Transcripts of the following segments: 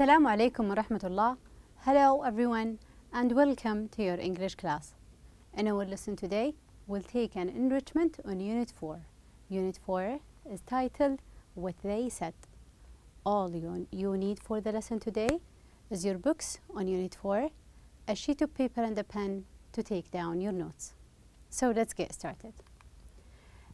Assalamu alaikum wa rahmatullah. Hello everyone and welcome to your English class. In our lesson today, we'll take an enrichment on Unit 4. Unit 4 is titled What They Said. All you need for the lesson today is your books on Unit 4, a sheet of paper and a pen to take down your notes. So let's get started.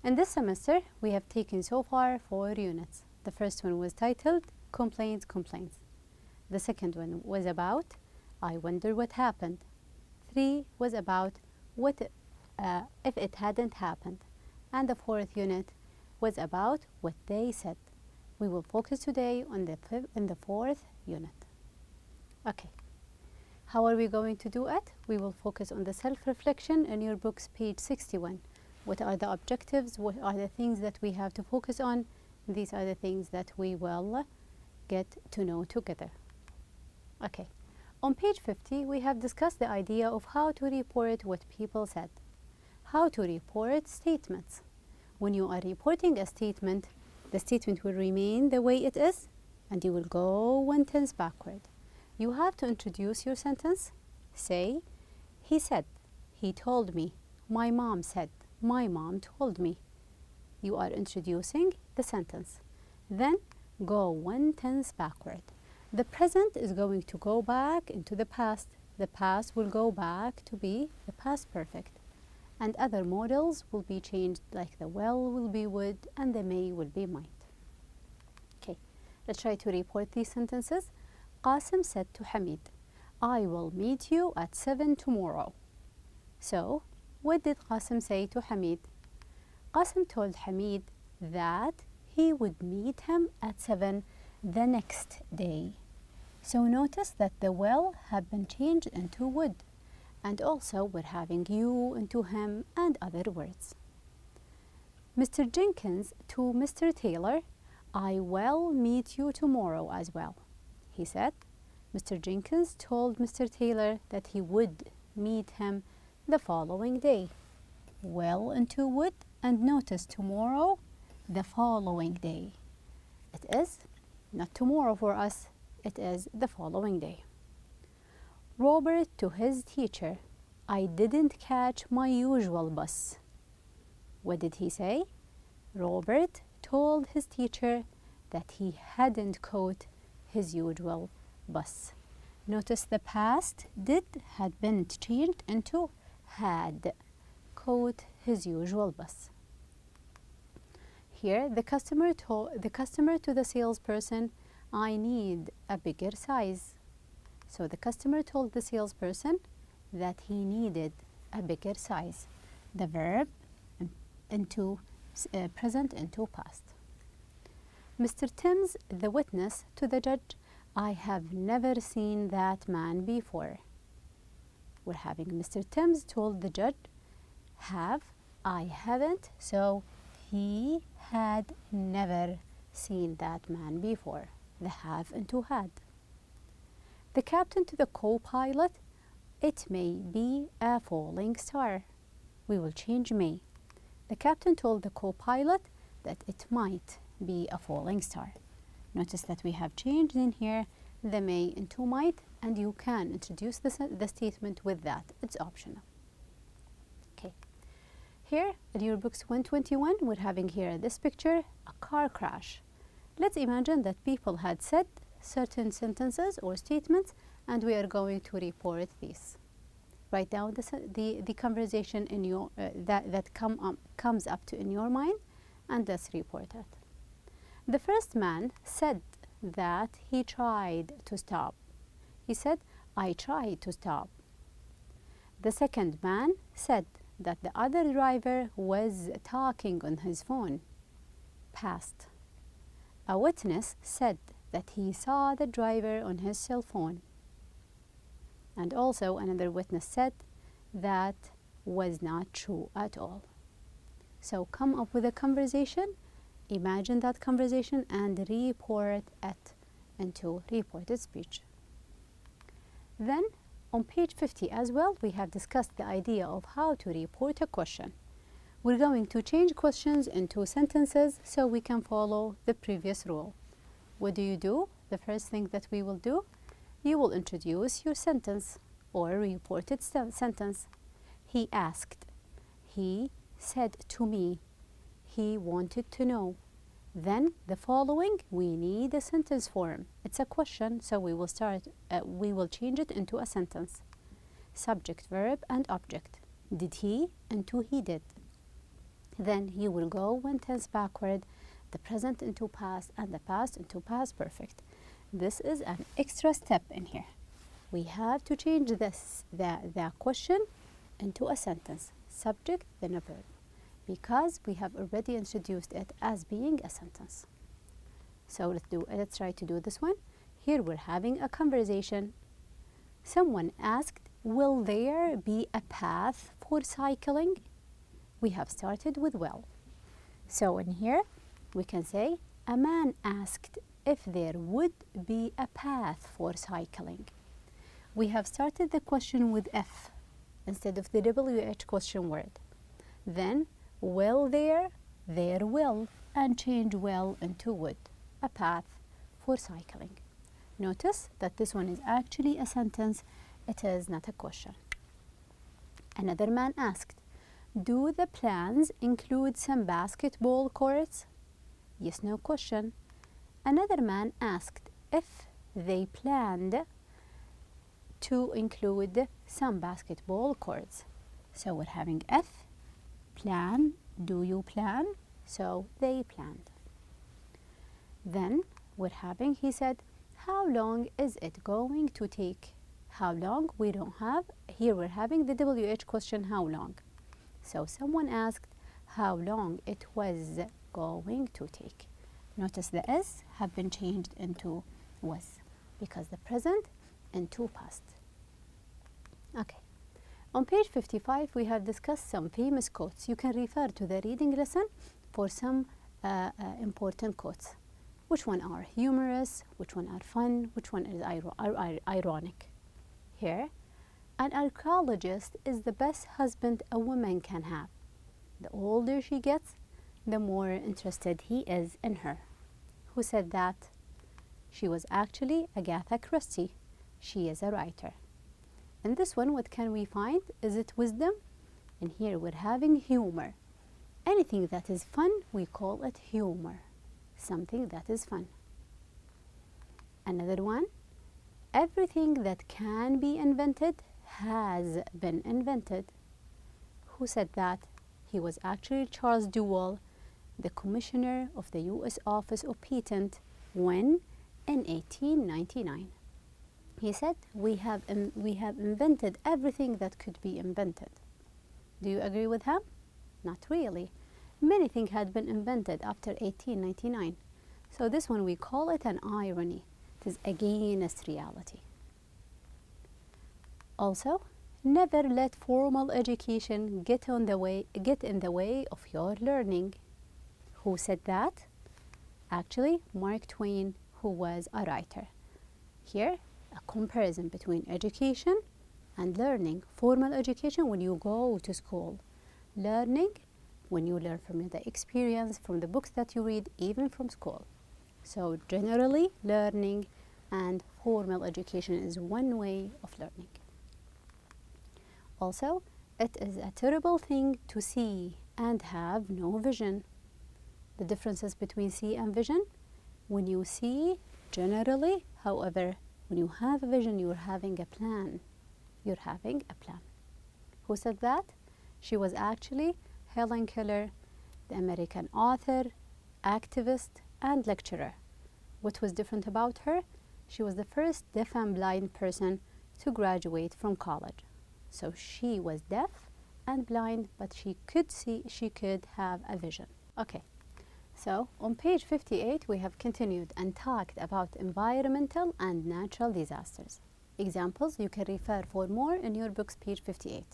In this semester, we have taken so far 4 units. The first one was titled Complaints. The second one was about I wonder what happened. 3 was about what if it hadn't happened. And the fourth unit was about what they said. We will focus today on the fourth unit. Okay. How are we going to do it? We will focus on the self-reflection in your books, page 61. What are the objectives? What are the things that we have to focus on? These are the things that we will get to know together. Okay. On page 50, we have discussed the idea of how to report what people said. How to report statements. When you are reporting a statement, the statement will remain the way it is, and you will go 1 tense backward. You have to introduce your sentence. Say, he said, he told me, my mom said, my mom told me. You are introducing the sentence. Then go 1 tense backward. The present is going to go back into the past. The past will go back to be the past perfect. And other models will be changed, like the will be would and the may will be might. Okay, let's try to report these sentences. Qasim said to Hamid, I will meet you at 7 tomorrow. So, what did Qasim say to Hamid? Qasim told Hamid that he would meet him at 7 the next day. So notice that the will have been changed into would, and also we're having you into him and other words. Mr. Jenkins to Mr. Taylor, I will meet you tomorrow as well. He said, Mr. Jenkins told Mr. Taylor that he would meet him the following day. Will into would, and notice tomorrow, the following day. It is not tomorrow for us, it is the following day. Robert to his teacher, I didn't catch my usual bus. What did he say? Robert told his teacher that he hadn't caught his usual bus. Notice the past did had been changed into had caught his usual bus. Here, the customer to the salesperson, I need a bigger size. So the customer told the salesperson that he needed a bigger size. The verb into present into past. Mr. Timms, the witness, to the judge, I have never seen that man before. We're having Mr. Timms told the judge, have, I haven't, so he had never seen that man before. The have into had. The captain to the co-pilot, it may be a falling star. We will change may. The captain told the co-pilot that it might be a falling star. Notice that we have changed in here the may into might, and you can introduce the statement with that. It's optional. Okay. Here in your books 121, we're having here this picture, a car crash. Let's imagine that people had said certain sentences or statements, and we are going to report these. Write down the conversation in your that comes up to in your mind, and let's report it. The first man said that he tried to stop. He said, I tried to stop. The second man said that the other driver was talking on his phone. Past. A witness said that he saw the driver on his cell phone. And also another witness said that was not true at all. So come up with a conversation, imagine that conversation, and report it into reported speech. Then on page 50 as well, we have discussed the idea of how to report a question. We're going to change questions into sentences so we can follow the previous rule. What do? the first thing that we will do, you will introduce your sentence or reported sentence. He asked. He said to me. He wanted to know. Then the following, we need a sentence form. It's a question, so we will change it into a sentence. Subject, verb, and object. Did he into he did. Then you will go one tense backward, the present into past, and the past into past perfect. This is an extra step in here. We have to change the question into a sentence. Subject, then a verb, because we have already introduced it as being a sentence. So let's try to do this one. Here we're having a conversation. Someone asked, will there be a path for cycling? We have started with will. So in here we can say, a man asked if there would be a path for cycling. We have started the question with if instead of the WH question word. Then will there will, and change will into would, a path for cycling. Notice that this one is actually a sentence, it is not a question. Another man asked, do the plans include some basketball courts? Yes, no question. Another man asked if they planned to include some basketball courts. So we're having if, plan, do you plan? So they planned. Then we're having, he said, how long is it going to take? How long? We don't have. Here we're having the WH question, how long? So someone asked how long it was going to take. Notice the S have been changed into was because the present into past. Okay. On page 55, we have discussed some famous quotes. You can refer to the reading lesson for some important quotes. Which one are humorous? Which one are fun? Which one is ironic? Here, an archaeologist is the best husband a woman can have. The older she gets, the more interested he is in her. Who said that? She was actually Agatha Christie. She is a writer. In this one, what can we find? Is it wisdom? And here we're having humor. Anything that is fun, we call it humor. Something that is fun. Another one, everything that can be invented has been invented. Who said that? He was actually Charles Dewall, the commissioner of the U.S. Office of Patent, when? In 1899. He said, we have invented everything that could be invented. Do you agree with him? Not really. Many things had been invented after 1899. So this one we call it an irony. It is against reality. Also, never let formal education get in the way of your learning. Who said that? Actually, Mark Twain, who was a writer. Here, a comparison between education and learning. Formal education, when you go to school. Learning, when you learn from the experience, from the books that you read, even from school. So generally, learning and formal education is one way of learning. Also, it is a terrible thing to see and have no vision. The differences between see and vision: when you see, generally, however, when you have a vision, you're having a plan. You're having a plan. Who said that? She was actually Helen Keller, the American author, activist, and lecturer. What was different about her? She was the first deaf and blind person to graduate from college. So she was deaf and blind, but she could see, she could have a vision. Okay, so on page 58, we have continued and talked about environmental and natural disasters. Examples, you can refer for more in your books, page 58.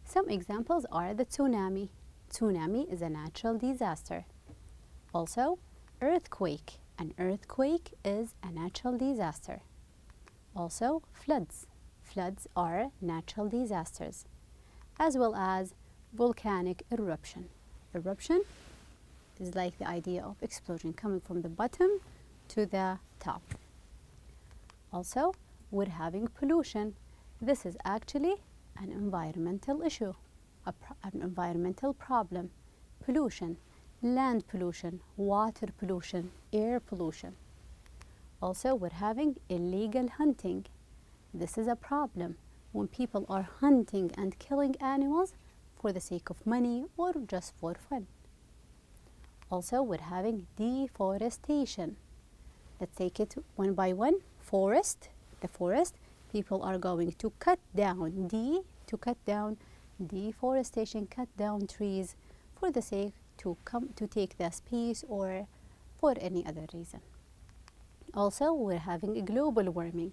Some examples are the tsunami. Tsunami is a natural disaster. Also, earthquake. An earthquake is a natural disaster. Also, floods. Floods are natural disasters, as well as volcanic eruption. Eruption is like the idea of explosion coming from the bottom to the top. Also, we're having pollution. This is actually an environmental issue, an environmental problem. Pollution, land pollution, water pollution, air pollution. Also, we're having illegal hunting. This is a problem when people are hunting and killing animals for the sake of money or just for fun. Also, we're having deforestation. Let's take it one by one. Forest, the forest, people are going to cut down, deforestation, cut down trees for the sake to take the space or for any other reason. Also, we're having a global warming.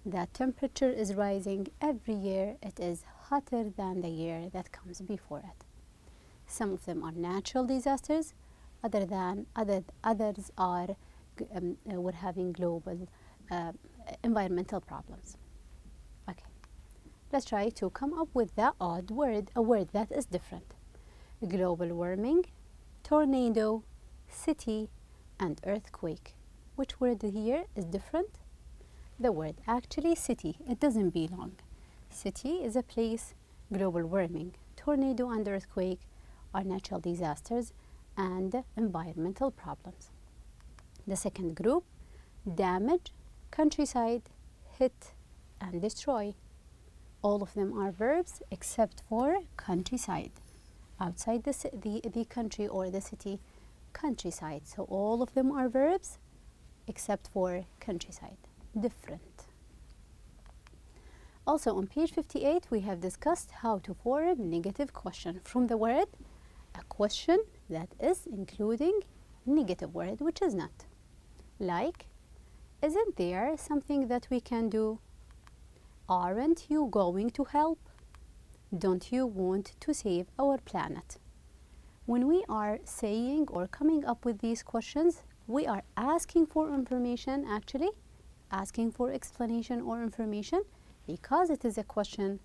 The temperature is rising every year. It is hotter than the year that comes before it. Some of them are natural disasters, others are we're having global environmental problems. Okay, let's try to come up with the odd word, a word that is different. Global warming, tornado, city, and earthquake. Which word here is different? The word actually city. It doesn't belong. City is a place. Global warming, tornado, and earthquake are natural disasters and environmental problems. The second group, damage, countryside, hit, and destroy. All of them are verbs except for countryside. Outside the country or the city, countryside. So all of them are verbs except for countryside. Different. Also on page 58 we have discussed how to form negative question from the word a question that is including negative word which is not. Like, isn't there something that we can do? Aren't you going to help? Don't you want to save our planet? When we are saying or coming up with these questions, we are asking for information, actually, asking for explanation or information because it is a question,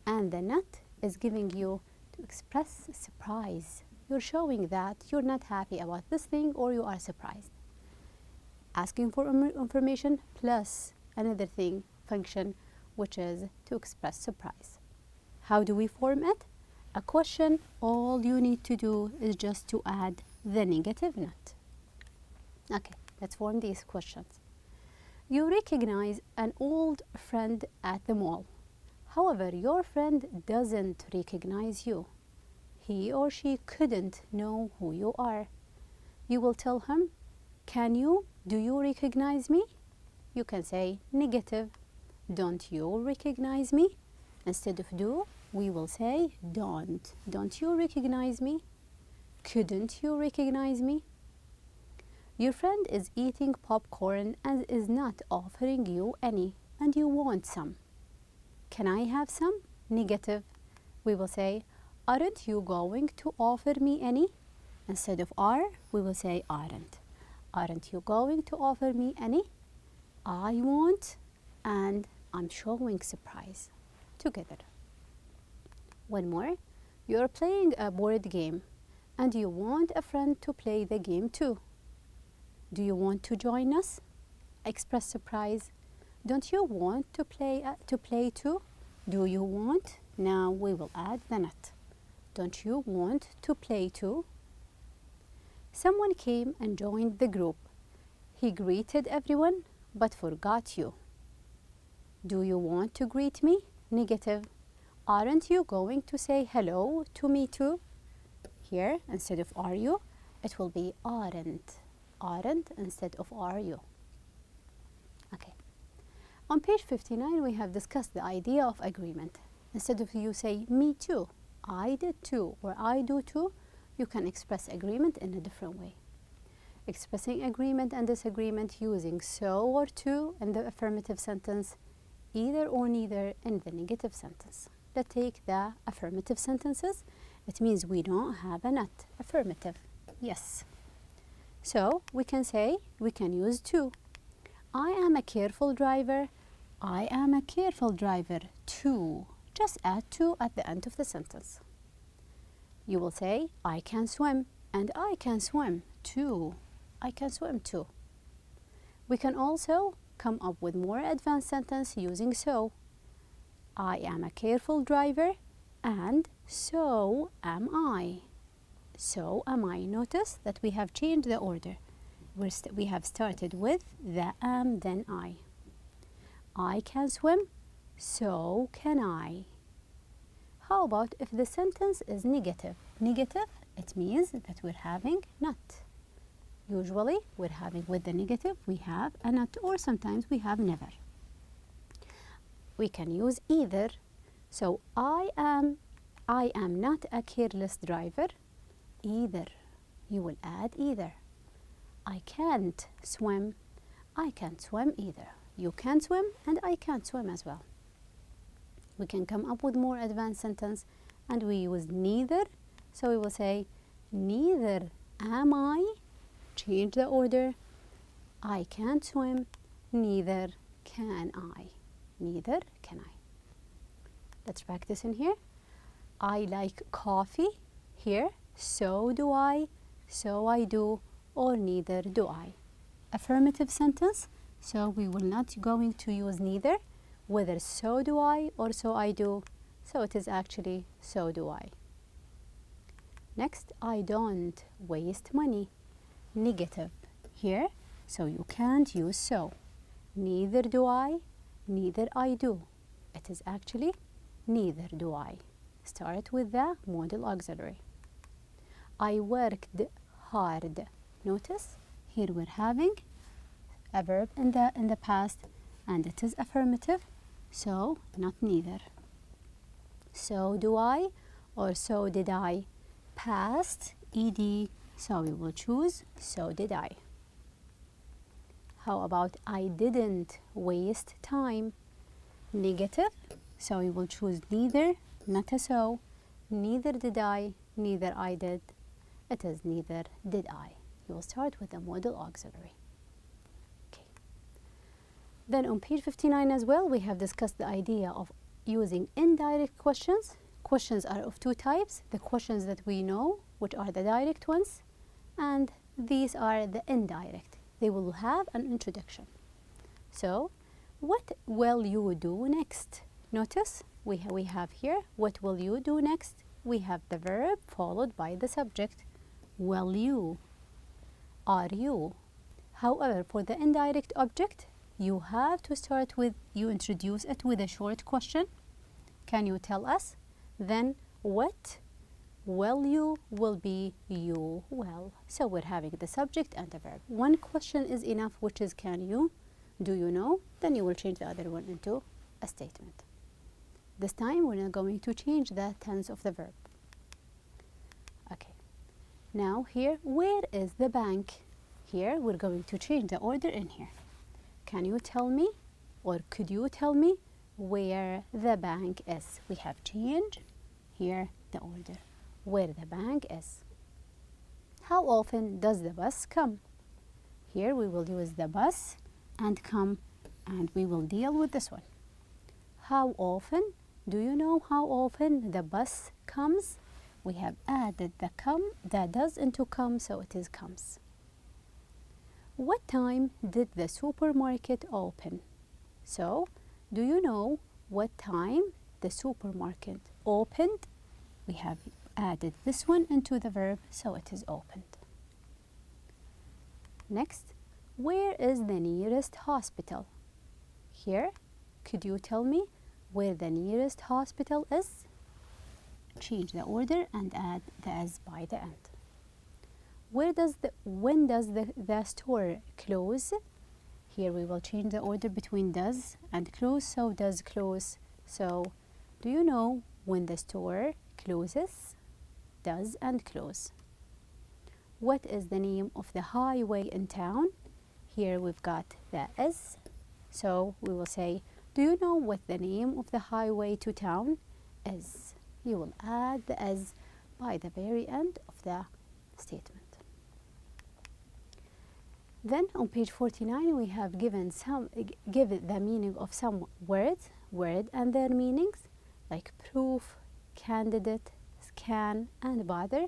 and the not is giving you to express surprise. You're showing that you're not happy about this thing or you are surprised. Asking for information plus another thing, function, which is to express surprise. How do we form it? A question, all you need to do is just to add the negative not. Okay, let's form these questions. You recognize an old friend at the mall. However, your friend doesn't recognize you. He or she couldn't know who you are. You will tell him, do you recognize me? You can say negative. Don't you recognize me? Instead of do, we will say don't. Don't you recognize me? Couldn't you recognize me? Your friend is eating popcorn and is not offering you any, and you want some. Can I have some? Negative. We will say, aren't you going to offer me any? Instead of are, we will say aren't. Aren't you going to offer me any? I want, and I'm showing surprise. Together. One more. You're playing a board game, and you want a friend to play the game too. Do you want to join us? Express surprise. Don't you want to play too? Do you want? Now we will add the not. Don't you want to play too? Someone came and joined the group. He greeted everyone but forgot you. Do you want to greet me? Negative. Aren't you going to say hello to me too? Here, instead of are you, it will be aren't. Aren't instead of are you. Okay. On page 59, we have discussed the idea of agreement. Instead of you say me too, I did too, or I do too, you can express agreement in a different way. Expressing agreement and disagreement using so or to in the affirmative sentence, either or neither in the negative sentence. Let's take the affirmative sentences. It means we don't have a not. Affirmative. Yes. So we can say, we can use to. I am a careful driver. I am a careful driver too. Just add to at the end of the sentence. You will say, I can swim, and I can swim too. I can swim too. We can also come up with more advanced sentence using so. I am a careful driver and so am I. So am I. Notice that we have changed the order. We have started with the am, then I. I can swim, so can I. How about if the sentence is negative? Negative, it means that we're having not. Usually, we're having with the negative, we have a not, or sometimes we have never. We can use either. So I am not a careless driver. Either. You will add either. I can't swim. I can't swim either. You can't swim and I can't swim as well. We can come up with more advanced sentence and we use neither. So we will say neither am I. Change the order. I can't swim. Neither can I. Neither can I. Let's practice in here. I like coffee. Here, so do I, so I do, or neither do I. Affirmative sentence, so we will not going to use neither, whether so do I or so I do, so it is actually so do I. Next, I don't waste money. Negative here, so you can't use so. Neither do I, neither I do. It is actually neither do I. Start with the modal auxiliary. I worked hard. Notice here we're having a verb in the past and it is affirmative, so not neither. So do I or so did I. Past ed, so we will choose so did I. How about I didn't waste time? Negative, so we will choose neither, not a so. Neither did I, neither I did. It is neither did I. You will start with the modal auxiliary. Okay. Then on page 59 as well, we have discussed the idea of using indirect questions. Questions are of two types. The questions that we know, which are the direct ones, and these are the indirect. They will have an introduction. So, what will you do next? Notice we have here, what will you do next? We have the verb followed by the subject. Will you? Are you? However, for the indirect object, you have to start with, you introduce it with a short question. Can you tell us? Then what will you will be you will. So we're having the subject and the verb. One question is enough, which is can you? Do you know? Then you will change the other one into a statement. This time we're not going to change the tense of the verb. Okay. Now here, where is the bank? Here we're going to change the order in here. Can you tell me or could you tell me where the bank is? We have changed here the order. Where the bank is. How often does the bus come? Here we will use the bus and come, and we will deal with this one. How often? Do you know how often the bus comes? We have added the come, the does into come, so it is comes. What time did the supermarket open? So, do you know what time the supermarket opened? We have added this one into the verb, so it is opened. Next, where is the nearest hospital? Here, could you tell me where the nearest hospital is? Change the order and add the as by the end. When does the store close? Here we will change the order between does and close, so does close. So, do you know when the store closes? Does and close. What is the name of the highway in town? Here we've got the is, so we will say, do you know what the name of the highway to town is? You will add the as by the very end of the statement. Then on page 49 we have given the meaning of some words and their meanings, like proof, candidate, scan and bother,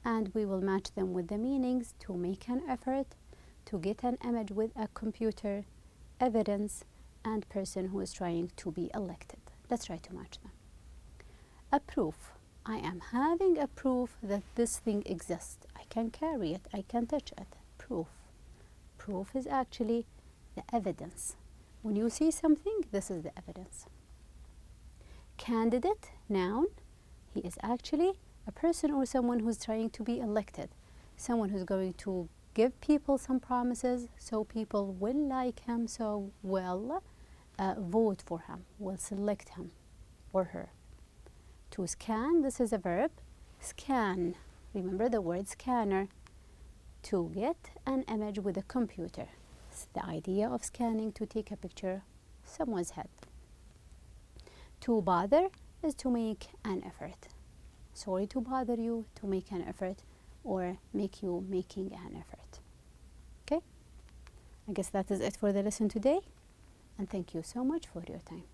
and we will match them with the meanings to make an effort to get an image with a computer, evidence, and person who is trying to be elected. Let's try to match them. A proof. I am having a proof that this thing exists. I can carry it, I can touch it. Proof. Proof is actually the evidence. When you see something, this is the evidence. Candidate, noun. He is actually a person or someone who's trying to be elected. Someone who's going to give people some promises so people will like him, so will vote for him, will select him or her. To scan, this is a verb. Scan, remember the word scanner. To get an image with a computer. It's the idea of scanning to take a picture of someone's head. To bother is to make an effort. Sorry to bother you, to make an effort, or make you making an effort. Okay? I guess that is it for the lesson today, and thank you so much for your time.